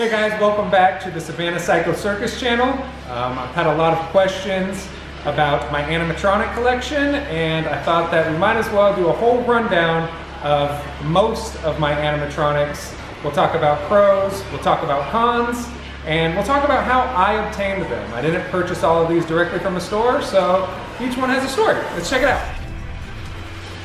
Hey guys, welcome back to the Savannah Psycho Circus channel. I've had a lot of questions about my animatronic collection, and I thought that we might as well do a whole rundown of most of my animatronics. We'll talk about pros, we'll talk about cons, and we'll talk about how I obtained them. I didn't purchase all of these directly from a store, so each one has a story. Let's check it out.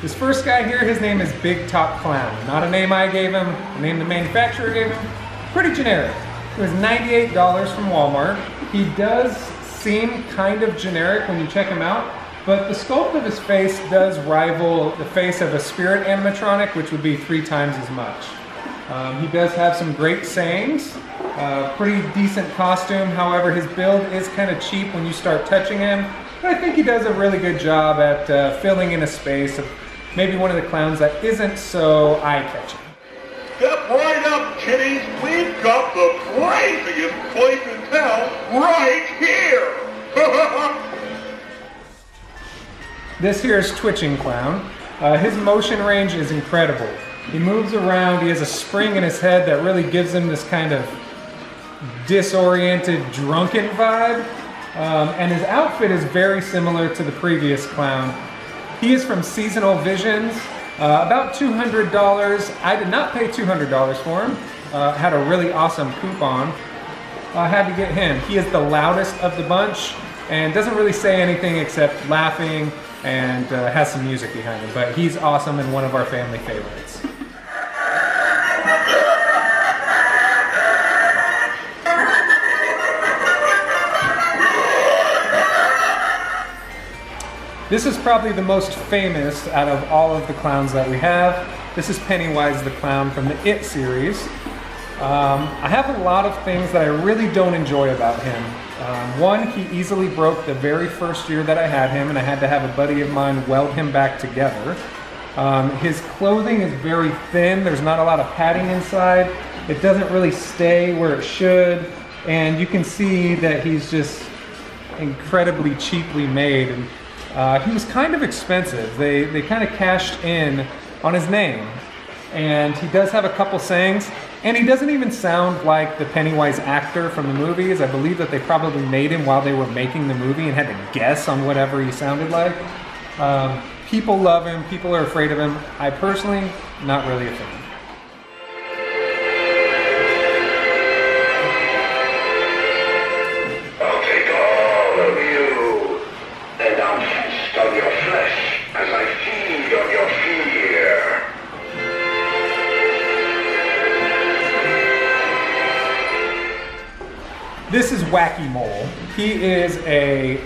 This first guy here, his name is Big Top Clown. Not a name I gave him, a name the manufacturer gave him. Pretty generic. It was $98 from Walmart. He does seem kind of generic when you check him out, but the sculpt of his face does rival the face of a spirit animatronic, which would be 3 times as much. He does have some great sayings, pretty decent costume. However, his build is kind of cheap when you start touching him. But I think he does a really good job at filling in a space of maybe one of the clowns that isn't so eye-catching. Step right up, kiddies. We've got the craziest place in town right here. This here is Twitching Clown. His motion range is incredible. He moves around, he has a spring in his head that really gives him this kind of disoriented, drunken vibe. And his outfit is very similar to the previous clown. He is from Seasonal Visions. About $200. I did not pay $200 for him. Had a really awesome coupon. I had to get him. He is the loudest of the bunch and doesn't really say anything except laughing and has some music behind him. But he's awesome and one of our family favorites. This is probably the most famous out of all of the clowns that we have. This is Pennywise the Clown from the It series. I have a lot of things that I really don't enjoy about him. One, he easily broke the very first year that I had him, and I had to have a buddy of mine weld him back together. His clothing is very thin. There's not a lot of padding inside. It doesn't really stay where it should, and you can see that he's just incredibly cheaply made. And he was kind of expensive. They kind of cashed in on his name. And he does have a couple sayings, and he doesn't even sound like the Pennywise actor from the movies. I believe that they probably made him while they were making the movie and had to guess on whatever he sounded like. People love him, people are afraid of him. I personally, not really a fan. This is Wacky Mole. He is a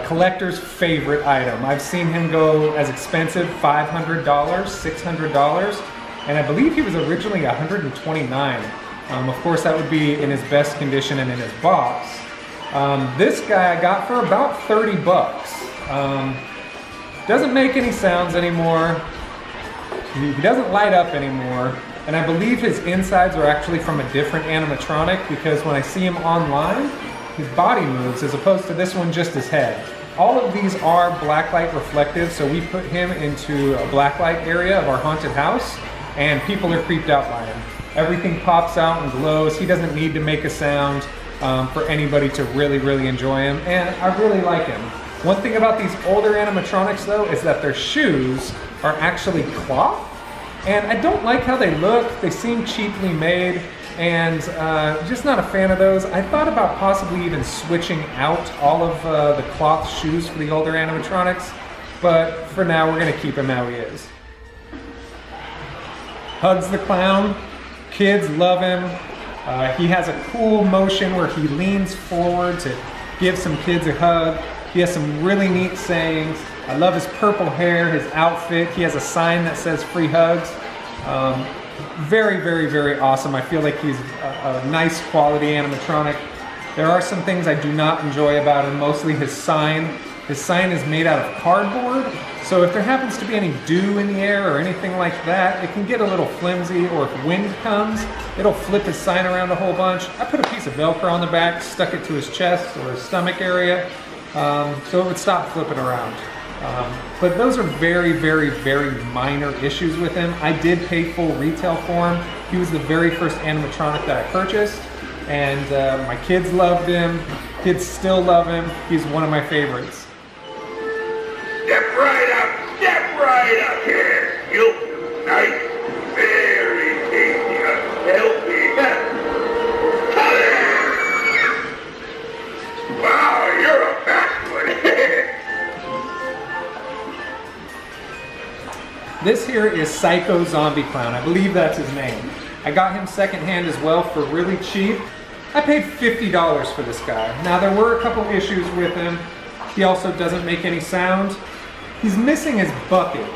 collector's favorite item. I've seen him go as expensive $500, $600, and I believe he was originally $129. Of course, that would be in his best condition and in his box. This guy I got for about 30 bucks. Doesn't make any sounds anymore. He doesn't light up anymore. And I believe his insides are actually from a different animatronic, because when I see him online, his body moves as opposed to this one, just his head. All of these are blacklight reflective, so we put him into a blacklight area of our haunted house, and people are creeped out by him. Everything pops out and glows. He doesn't need to make a sound for anybody to really, really enjoy him, and I really like him. One thing about these older animatronics though is that their shoes are actually cloth. And I don't like how they look. They seem cheaply made, and just not a fan of those. I thought about possibly even switching out all of the cloth shoes for the older animatronics, but for now we're gonna keep him how he is. Hugs the Clown. Kids love him. He has a cool motion where he leans forward to give some kids a hug. He has some really neat sayings. I love his purple hair, his outfit. He has a sign that says free hugs. Very, very, very awesome. I feel like he's a nice quality animatronic. There are some things I do not enjoy about him, mostly his sign. His sign is made out of cardboard, so if there happens to be any dew in the air or anything like that, it can get a little flimsy, or if wind comes, it'll flip his sign around a whole bunch. I put a piece of Velcro on the back, stuck it to his chest or his stomach area, so it would stop flipping around. But those are very, very, very minor issues with him. I did pay full retail for him, He was the very first animatronic that I purchased, and my kids loved him. Kids still love him. He's one of my favorites. Step right up here. You'll be nice, very tasty, healthy. Wow, you're a fast one. This here is Psycho Zombie Clown. I believe that's his name. I got him secondhand as well for really cheap. I paid $50 for this guy. Now there were a couple issues with him. He also doesn't make any sound. He's missing his bucket.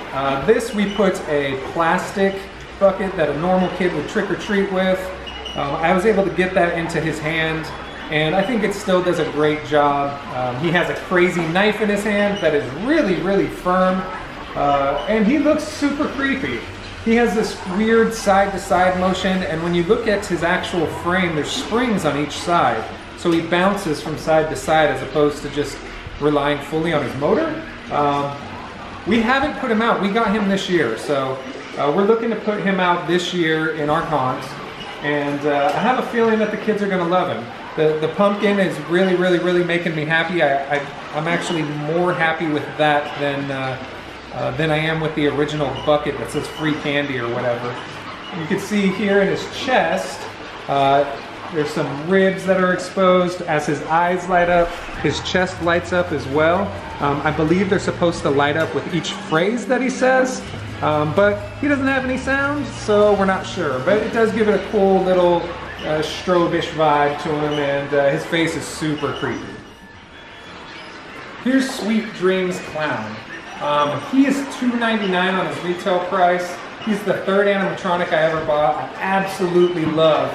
This we put a plastic bucket that a normal kid would trick or treat with. I was able to get that into his hand, and I think it still does a great job. He has a crazy knife in his hand that is really, really firm, and he looks super creepy. He has this weird side-to-side motion, and when you look at his actual frame, there's springs on each side. So he bounces from side to side as opposed to just relying fully on his motor. We haven't put him out. We got him this year, so we're looking to put him out this year in our cons. And I have a feeling that the kids are going to love him. The pumpkin is really, really, really making me happy. I'm actually more happy with that than I am with the original bucket that says free candy or whatever. You can see here in his chest, there's some ribs that are exposed. As his eyes light up, his chest lights up as well. I believe they're supposed to light up with each phrase that he says, but he doesn't have any sound, so we're not sure. But it does give it a cool little strobe-ish vibe to him, and his face is super creepy. Here's Sweet Dreams Clown. He is $2.99 on his retail price. He's the third animatronic I ever bought. I absolutely love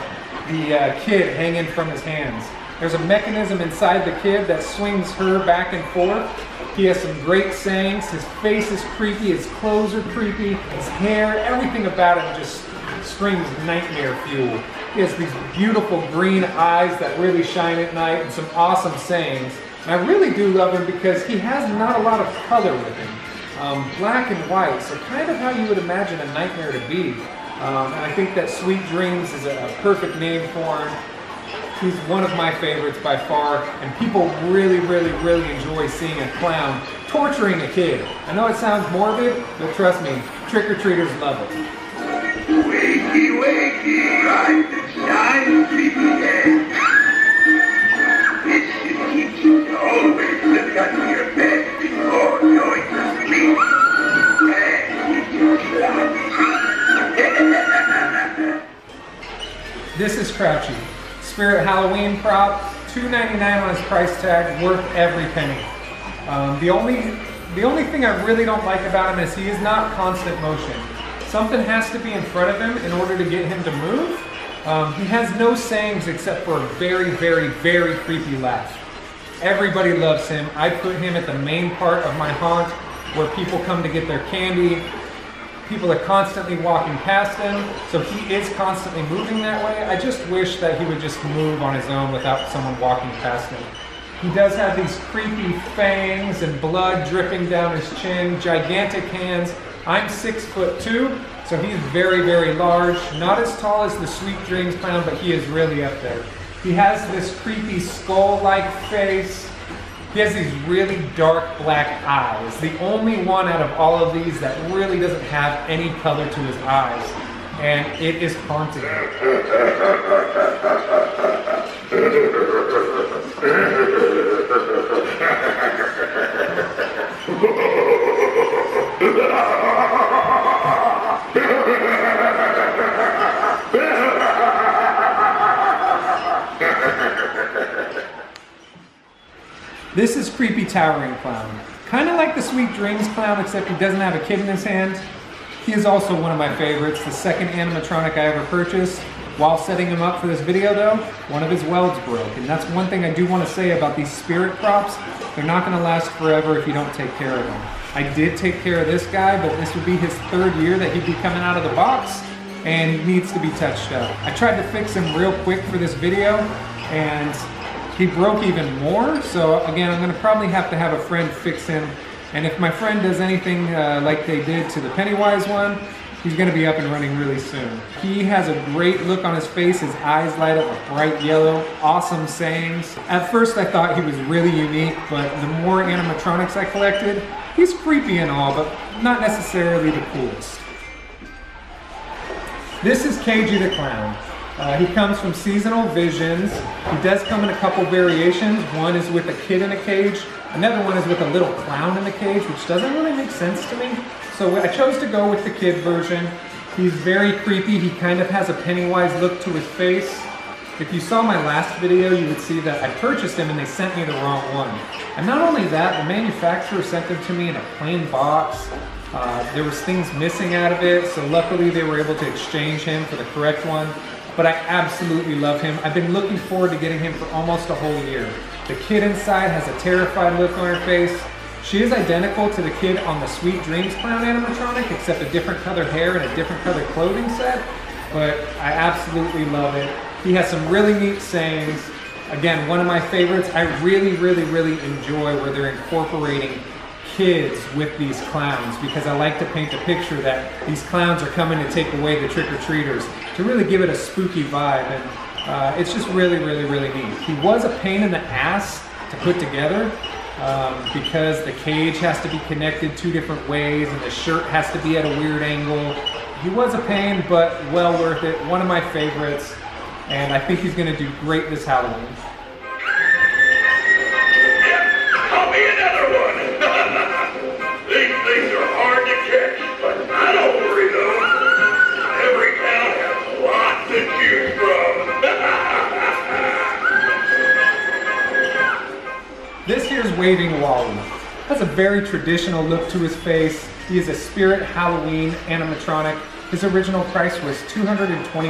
the kid hanging from his hands. There's a mechanism inside the kid that swings her back and forth. He has some great sayings. His face is creepy, his clothes are creepy, his hair, everything about him just screams nightmare fuel. He has these beautiful green eyes that really shine at night and some awesome sayings. And I really do love him because he has not a lot of color with him. Black and white, so kind of how you would imagine a nightmare to be. And I think that Sweet Dreams is a perfect name for him. He's one of my favorites by far, and people really, really, really enjoy seeing a clown torturing a kid. I know it sounds morbid, but trust me, trick-or-treaters love it. Wakey, wakey, rise and shine, sleepy head. This should teach you to always look under your bed before going to sleep. And keep your This is Crouchy. Spirit Halloween prop, $2.99 on his price tag, worth every penny. The only thing I really don't like about him is he is not constant motion. Something has to be in front of him in order to get him to move. He has no sayings except for a very, very, very creepy laugh. Everybody loves him. I put him at the main part of my haunt where people come to get their candy. People are constantly walking past him, so he is constantly moving that way. I just wish that he would just move on his own without someone walking past him. He does have these creepy fangs and blood dripping down his chin, gigantic hands. I'm 6'2", so he's very, very large. Not as tall as the Sweet Dreams Clown, but he is really up there. He has this creepy skull-like face. He has these really dark black eyes. The only one out of all of these that really doesn't have any color to his eyes. And it is haunting. This is Creepy Towering Clown. Kind of like the Sweet Dreams Clown, except he doesn't have a kid in his hand. He is also one of my favorites, the second animatronic I ever purchased. While setting him up for this video though, one of his welds broke. And that's one thing I do want to say about these spirit props. They're not going to last forever if you don't take care of them. I did take care of this guy, but this would be his third year that he'd be coming out of the box, and he needs to be touched up. I tried to fix him real quick for this video, and he broke even more. So again, I'm going to probably have to have a friend fix him. And if my friend does anything like they did to the Pennywise one, he's gonna be up and running really soon. He has a great look on his face. His eyes light up a bright yellow, awesome sayings. At first I thought he was really unique, but the more animatronics I collected, he's creepy and all, but not necessarily the coolest. This is KG the Clown. He comes from Seasonal Visions. He does come in a couple variations. One is with a kid in a cage. Another one is with a little clown in the cage, which doesn't really make sense to me. So I chose to go with the kid version. He's very creepy. He kind of has a Pennywise look to his face. If you saw my last video, you would see that I purchased him and they sent me the wrong one. And not only that, the manufacturer sent them to me in a plain box. There was things missing out of it, so luckily they were able to exchange him for the correct one. But I absolutely love him. I've been looking forward to getting him for almost a whole year. The kid inside has a terrified look on her face. She is identical to the kid on the Sweet Dreams Clown animatronic, except a different colored hair and a different colored clothing set. But I absolutely love it. He has some really neat sayings. Again, one of my favorites. I really enjoy where they're incorporating kids with these clowns, because I like to paint a picture that these clowns are coming to take away the trick-or-treaters, to really give it a spooky vibe, and it's just really neat. He was a pain in the ass to put together because the cage has to be connected two different ways and the shirt has to be at a weird angle. He was a pain, but well worth it. One of my favorites, and I think he's going to do great this Halloween. Call me another one. These things are hard to catch, but I don't worry though. Every town has lots to choose from. This here's Waving Wally. Has a very traditional look to his face. He is a Spirit Halloween animatronic. His original price was $229.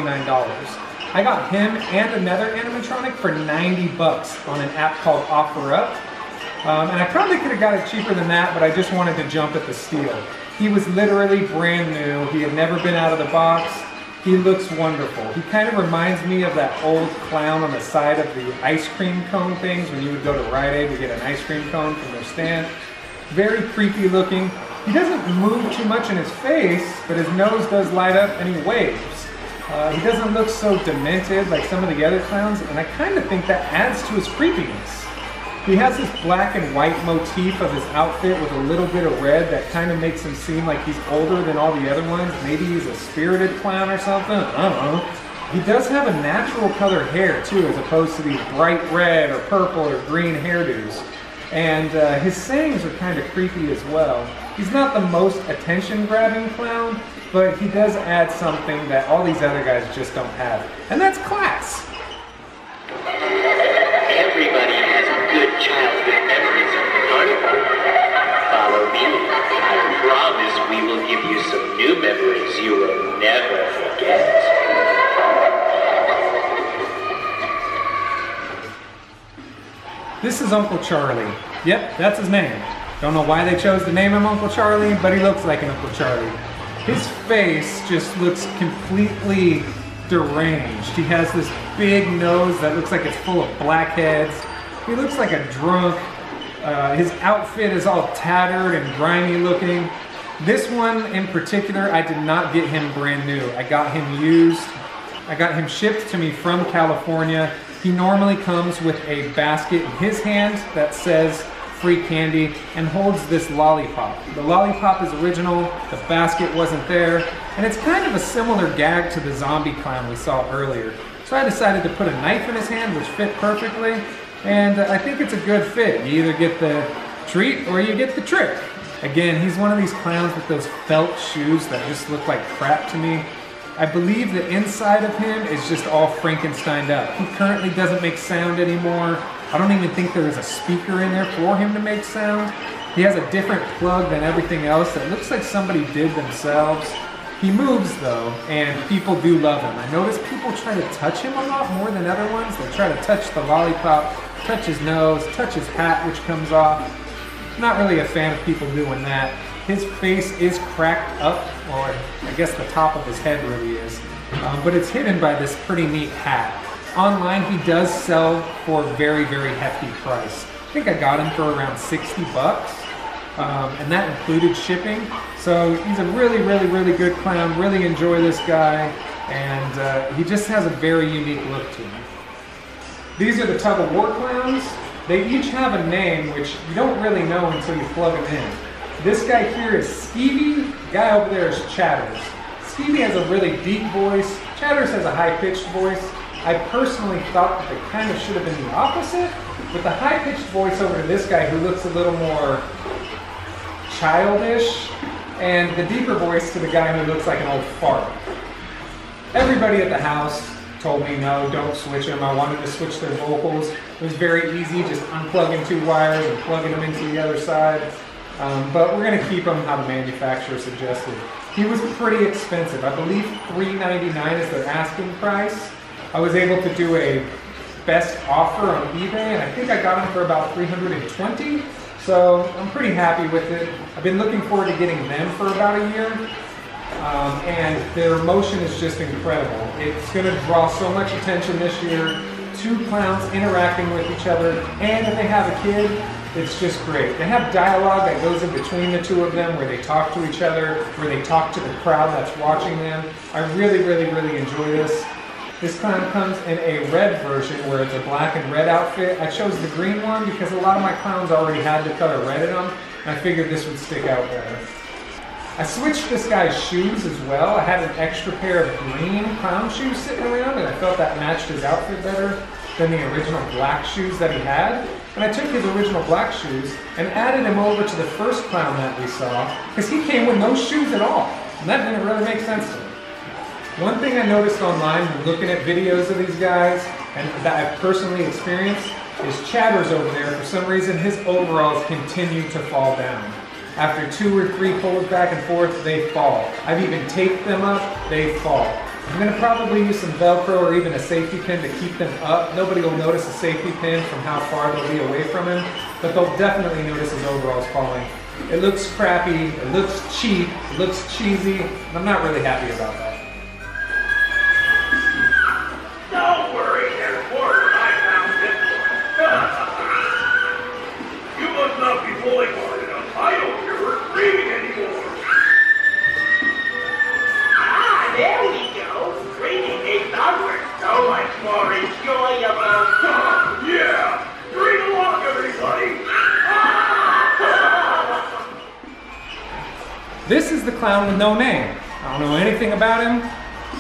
I got him and another animatronic for 90 bucks on an app called OfferUp. And I probably could have got it cheaper than that, but I just wanted to jump at the steal. He was literally brand new. He had never been out of the box. He looks wonderful. He kind of reminds me of that old clown on the side of the ice cream cone things when you would go to Rite Aid to get an ice cream cone from their stand. Very creepy looking. He doesn't move too much in his face, but his nose does light up and he waves. He doesn't look so demented like some of the other clowns, and I kind of think that adds to his creepiness. He has this black and white motif of his outfit with a little bit of red that kind of makes him seem like he's older than all the other ones. Maybe he's a spirited clown or something, I don't know. He does have a natural colored hair too, as opposed to these bright red or purple or green hairdos. And his sayings are kind of creepy as well. He's not the most attention-grabbing clown, but he does add something that all these other guys just don't have, and that's class. Everybody has good childhood memories of carnival. Follow me. I promise we will give you some new memories you will never forget. This is Uncle Charlie. Yep, that's his name. Don't know why they chose to name him Uncle Charlie, but he looks like an Uncle Charlie. His face just looks completely deranged. He has this big nose that looks like it's full of blackheads. He looks like a drunk. His outfit is all tattered and grimy looking. This one in particular, I did not get him brand new. I got him used. I got him shipped to me from California. He normally comes with a basket in his hand that says free candy and holds this lollipop. The lollipop is original, the basket wasn't there, and it's kind of a similar gag to the zombie clown we saw earlier. So I decided to put a knife in his hand, which fit perfectly, and I think it's a good fit. You either get the treat or you get the trick. Again, he's one of these clowns with those felt shoes that just look like crap to me. I believe the inside of him is just all Frankensteined up. He currently doesn't make sound anymore. I don't even think there is a speaker in there for him to make sound. He has a different plug than everything else that looks like somebody did themselves. He moves though, and people do love him. I notice people try to touch him a lot more than other ones. They try to touch the lollipop, touch his nose, touch his hat, which comes off. Not really a fan of people doing that. His face is cracked up, or I guess the top of his head really is, but it's hidden by this pretty neat hat. Online, he does sell for a very hefty price. I think I got him for around 60 bucks. and that included shipping. So he's a really, really, really good clown. Really enjoy this guy, and he just has a very unique look to him. These are the Tug of War clowns. They each have a name which you don't really know until you plug them in. This guy here is Skeevy. The guy over there is Chatters. Skeevy has a really deep voice. Chatters has a high-pitched voice. I personally thought that they kind of should have been the opposite, with the high-pitched voice over to this guy who looks a little more childish, and the deeper voice to the guy who looks like an old fart. Everybody at the house told me, no, don't switch them. I wanted to switch their vocals. It was very easy, just unplugging 2 wires and plugging them into the other side. But we're going to keep them how the manufacturer suggested. He was pretty expensive. I believe $3.99 is their asking price. I was able to do a best offer on eBay, and I think I got them for about $320. So I'm pretty happy with it. I've been looking forward to getting them for about a year. And their motion is just incredible. It's going to draw so much attention this year. 2 clowns interacting with each other, and if they have a kid, it's just great. They have dialogue that goes in between the 2 of them, where they talk to each other, where they talk to the crowd that's watching them. I really, really, really enjoy this. This clown comes in a red version where it's a black and red outfit. I chose the green one because a lot of my clowns already had the color red in them, and I figured this would stick out better. I switched this guy's shoes as well. I had an extra pair of green clown shoes sitting around, and I felt that matched his outfit better than the original black shoes that he had. And I took his original black shoes and added him over to the first clown that we saw, because he came with no shoes at all, and that didn't really make sense to me. One thing I noticed online when looking at videos of these guys, and that I've personally experienced, is Chatters over there. For some reason, his overalls continue to fall down. After 2 or 3 pulls back and forth, they fall. I've even taped them up, they fall. I'm going to probably use some Velcro or even a safety pin to keep them up. Nobody will notice a safety pin from how far they'll be away from him, but they'll definitely notice his overalls falling. It looks crappy, it looks cheap, it looks cheesy, and I'm not really happy about that. Don't worry, there's more than I found this one. You must not be pulling hard enough. I don't hear her screaming anymore. Ah, there we go. Screaming makes onward so much more enjoyable. Yeah, bring along everybody. This is the clown with no name. I don't know anything about him.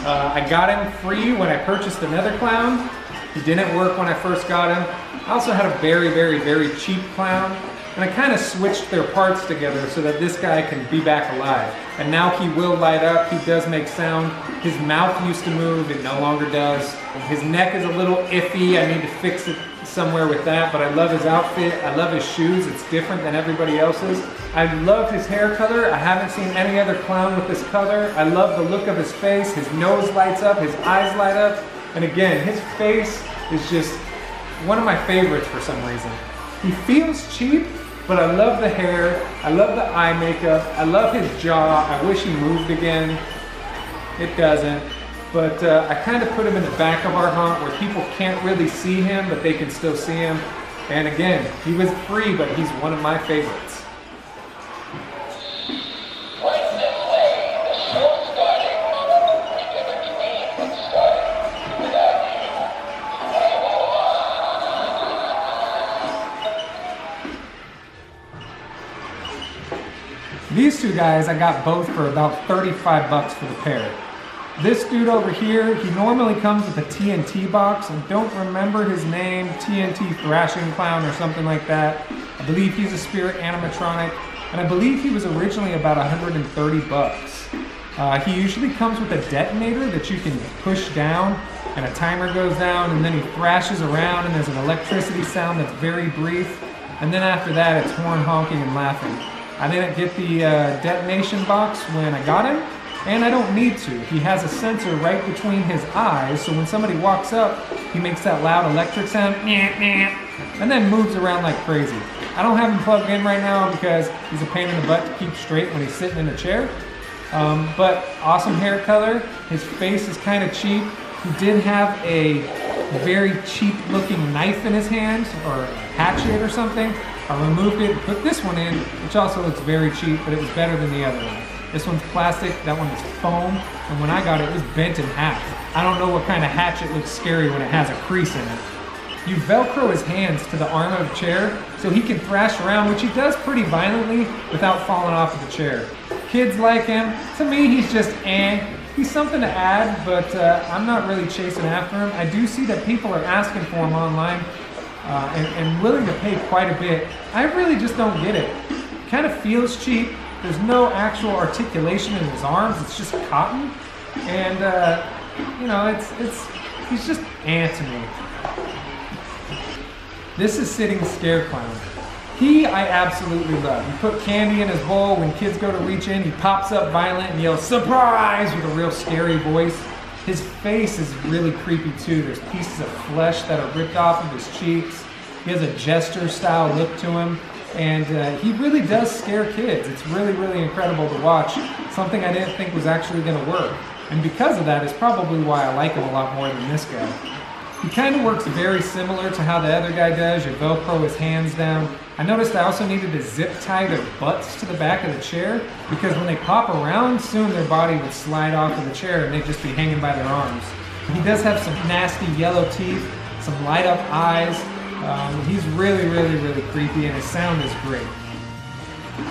I got him free when I purchased another clown. He didn't work when I first got him. I also had a very, very, very cheap clown, and I kind of switched their parts together so that this guy can be back alive. And now he will light up, he does make sound. His mouth used to move, it no longer does. His neck is a little iffy, I need to fix it somewhere with that, but I love his outfit, I love his shoes, it's different than everybody else's. I love his hair color, I haven't seen any other clown with this color. I love the look of his face, his nose lights up, his eyes light up, and again, his face is just one of my favorites for some reason. He feels cheap, but I love the hair, I love the eye makeup, I love his jaw. I wish he moved again. It doesn't. But I kind of put him in the back of our hunt where people can't really see him, but they can still see him. And again, he was free, but he's one of my favorites. These 2 guys, I got both for about 35 bucks for the pair. This dude over here, he normally comes with a TNT box. I don't remember his name, TNT Thrashing Clown or something like that. I believe he's a spirit animatronic, and I believe he was originally about 130 bucks. He usually comes with a detonator that you can push down, and a timer goes down, and then he thrashes around, and there's an electricity sound that's very brief, and then after that it's horn honking and laughing. I didn't get the detonation box when I got him, and I don't need to. He has a sensor right between his eyes, so when somebody walks up, he makes that loud electric sound, and then moves around like crazy. I don't have him plugged in right now because he's a pain in the butt to keep straight when he's sitting in a chair. But awesome hair color. His face is kind of cheap. He did have a very cheap looking knife in his hand, or a hatchet or something. I removed it and put this one in, which also looks very cheap, but it was better than the other one. This one's plastic, that one is foam, and when I got it, it was bent in half. I don't know what kind of hatchet looks scary when it has a crease in it. You Velcro his hands to the arm of the chair so he can thrash around, which he does pretty violently without falling off of the chair. Kids like him. To me, he's just He's something to add, but I'm not really chasing after him. I do see that people are asking for him online and willing to pay quite a bit. I really just don't get it. It kind of feels cheap. There's no actual articulation in his arms. It's just cotton. And, you know, he's just to me. This is Sitting Scare Clown. I absolutely love. You put candy in his bowl. When kids go to reach in, he pops up violent and yells, "Surprise!" with a real scary voice. His face is really creepy too. There's pieces of flesh that are ripped off of his cheeks. He has a jester style look to him. And he really does scare kids. It's really, really incredible to watch. Something I didn't think was actually going to work. And because of that, it's probably why I like him a lot more than this guy. He kind of works very similar to how the other guy does. You Velcro his hands down. I noticed I also needed to zip tie their butts to the back of the chair because when they pop around, soon their body would slide off of the chair and they'd just be hanging by their arms. He does have some nasty yellow teeth, some light up eyes. He's really, really, really creepy and his sound is great.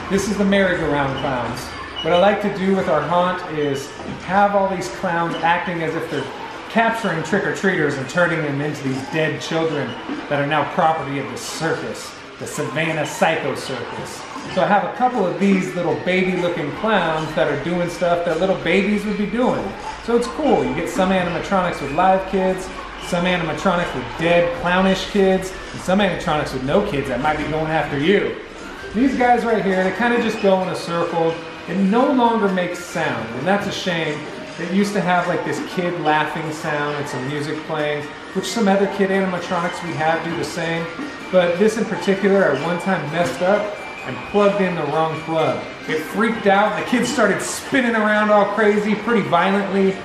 This is the merry-go-round clowns. What I like to do with our haunt is have all these clowns acting as if they're capturing trick-or-treaters and turning them into these dead children that are now property of the circus, the Savannah Psycho Circus. So I have a couple of these little baby-looking clowns that are doing stuff that little babies would be doing. So it's cool. You get some animatronics with live kids, some animatronics with dead, clownish kids, and some animatronics with no kids that might be going after you. These guys right here, they kind of just go in a circle. It no longer makes sound, and that's a shame. It used to have like this kid laughing sound and some music playing, which some other kid animatronics we have do the same. But this in particular, I one time messed up and plugged in the wrong plug. It freaked out, and the kids started spinning around all crazy, pretty violently.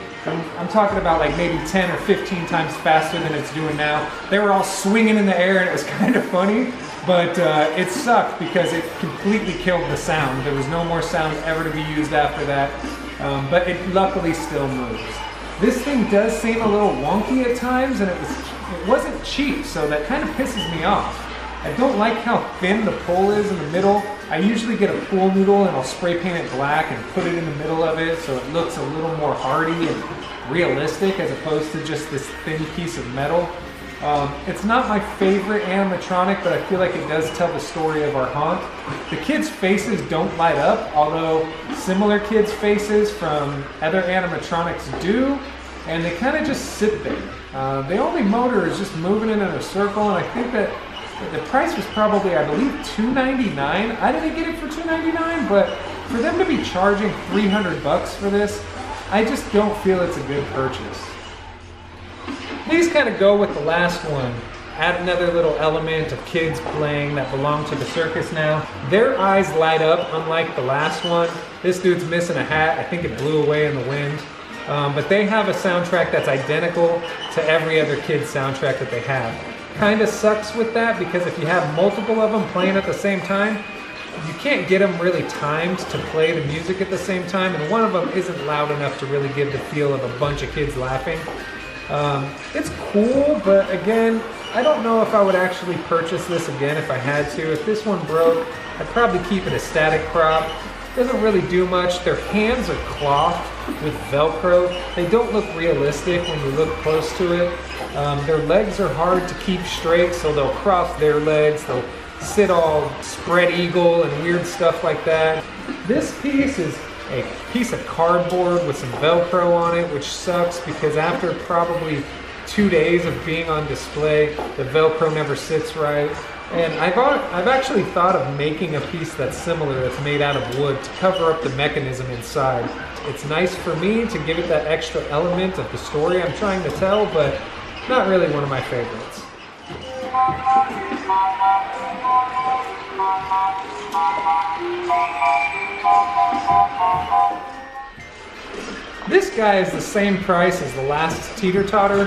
I'm talking about like maybe 10 or 15 times faster than it's doing now. They were all swinging in the air, and it was kind of funny. But it sucked because it completely killed the sound. There was no more sound ever to be used after that. But it luckily still moves. This thing does seem a little wonky at times, and it wasn't cheap, so that kind of pisses me off. I don't like how thin the pole is in the middle. I usually get a pool noodle and I'll spray paint it black and put it in the middle of it so it looks a little more hardy and realistic as opposed to just this thin piece of metal. It's not my favorite animatronic, but I feel like it does tell the story of our haunt. The kids' faces don't light up, although similar kids' faces from other animatronics do, and they kind of just sit there. The only motor is just moving it in a circle, and I think that the price was probably, I believe, $2.99. I didn't get it for $2.99, but for them to be charging $300 for this, I just don't feel it's a good purchase. These kind of go with the last one. Add another little element of kids playing that belong to the circus now. Their eyes light up, unlike the last one. This dude's missing a hat. I think it blew away in the wind. But they have a soundtrack that's identical to every other kid's soundtrack that they have. Kind of sucks with that because if you have multiple of them playing at the same time, you can't get them really timed to play the music at the same time, and one of them isn't loud enough to really give the feel of a bunch of kids laughing. It's cool, but again, I don't know if I would actually purchase this again if I had to. If this one broke, I'd probably keep it a static prop. Doesn't really do much. Their hands are cloth with Velcro. They don't look realistic when you look close to it. Their legs are hard to keep straight, so they'll cross their legs. They'll sit all spread eagle and weird stuff like that. This piece is a piece of cardboard with some Velcro on it, which sucks because after probably 2 days of being on display, the Velcro never sits right. And I've actually thought of making a piece that's similar, that's made out of wood, to cover up the mechanism inside. It's nice for me to give it that extra element of the story I'm trying to tell, but not really one of my favorites. This guy is the same price as the last teeter-totter,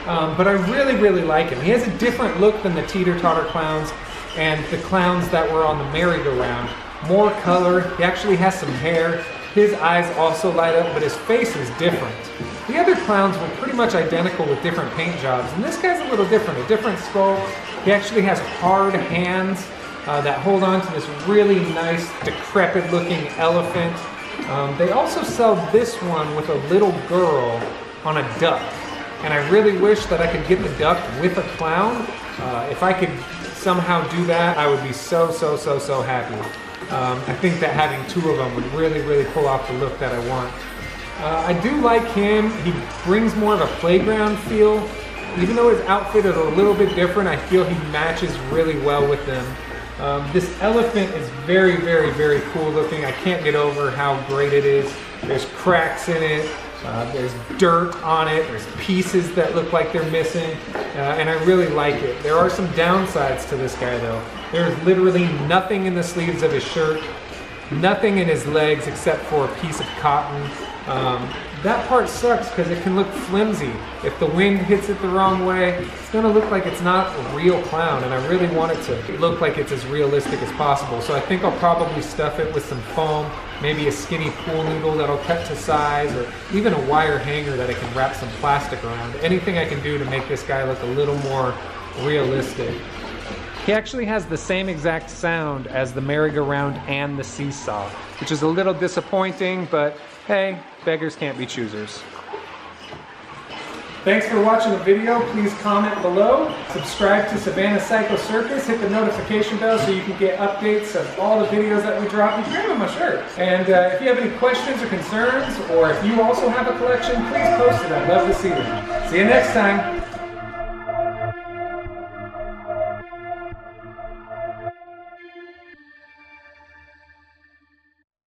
but I really, really like him. He has a different look than the teeter-totter clowns. and the clowns that were on the merry-go-round. More color, he actually has some hair. His eyes also light up, but his face is different. The other clowns were pretty much identical with different paint jobs, and this guy's a little different, a different skull. He actually has hard hands that hold on to this really nice, decrepit looking elephant. They also sell this one with a little girl on a duck, and I really wish that I could get the duck with a clown. If I could somehow do that, I would be so happy. I think that having two of them would really pull off the look that I want. I do like him. He brings more of a playground feel. Even though his outfit is a little bit different, I feel he matches really well with them. This elephant is very cool looking. I can't get over how great it is. There's cracks in it. There's dirt on it. There's pieces that look like they're missing. And I really like it. There are some downsides to this guy though. There's literally nothing in the sleeves of his shirt. Nothing in his legs except for a piece of cotton. That part sucks because it can look flimsy. If the wind hits it the wrong way, it's gonna look like it's not a real clown, and I really want it to look like it's as realistic as possible. So I think I'll probably stuff it with some foam, maybe a skinny pool noodle that'll cut to size, or even a wire hanger that I can wrap some plastic around. Anything I can do to make this guy look a little more realistic. He actually has the same exact sound as the merry-go-round and the seesaw, which is a little disappointing, but hey, beggars can't be choosers. Thanks for watching the video. Please comment below. Subscribe to Savannah Psycho Circus. Hit the notification bell so you can get updates of all the videos that we drop. You can on my shirt. And if you have any questions or concerns, or if you also have a collection, please post it. I'd love to see them. See you next time.